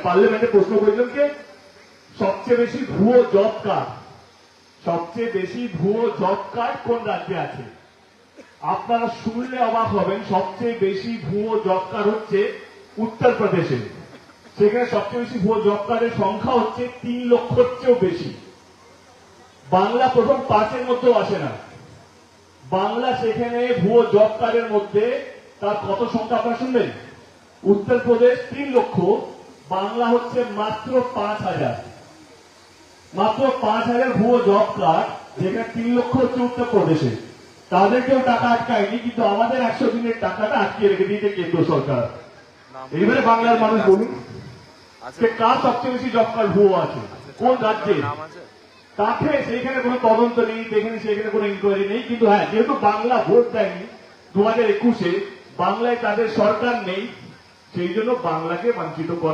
পার্লামেন্টে প্রশ্ন করেছিলেন যে সবচেয়ে বেশি ভুয়ো জব কার্ড, সবচেয়ে বেশি ভুয়ো জব কার্ড কোন রাজ্যে আছে? আপনারা শুনলে অবাক হবেন, সবচেয়ে বেশি ভুয়ো জব কার্ড হচ্ছে উত্তরপ্রদেশে। সেখানে সবচেয়ে বেশি ভুয়ো জব কার্ডের সংখ্যা হচ্ছে 3 লক্ষের চেয়েও বেশি। বাংলা প্রথম 5-এর মধ্যেও আসে না। বাংলা সেখানে ভুয়ো জব কার্ডের মধ্যে তার কত সংখ্যা আপনারা শুনবেন? উত্তরপ্রদেশ 3 লক্ষ, বাংলা হচ্ছে মাত্র 5,000। মাত্র 5,000 ভুয়ো জব কার্ড, যেখানে 3 লক্ষ হচ্ছে উত্তরপ্রদেশে। তাদেরকেও টাকা আটকায়নি, কিন্তু আমাদের 100 দিনের টাকাটা আটকে রেখে দিয়েছে কেন্দ্র সরকার। এইবারে বাংলার মানুষ বলুন যে কার সবচেয়ে বেশি জব কার্ড ভুয়ো আছে, কোন রাজ্যে? তাতে সেইখানে কোনো তদন্ত নেই, সেখানে কোনো ইনকোয়ারি নেই। কিন্তু হ্যাঁ, যেহেতু বাংলা ভোট দেয়নি 2021-এ, বাংলায় তাদের সরকার নেই, সেই জন্য বাংলাকে বঞ্চিত করা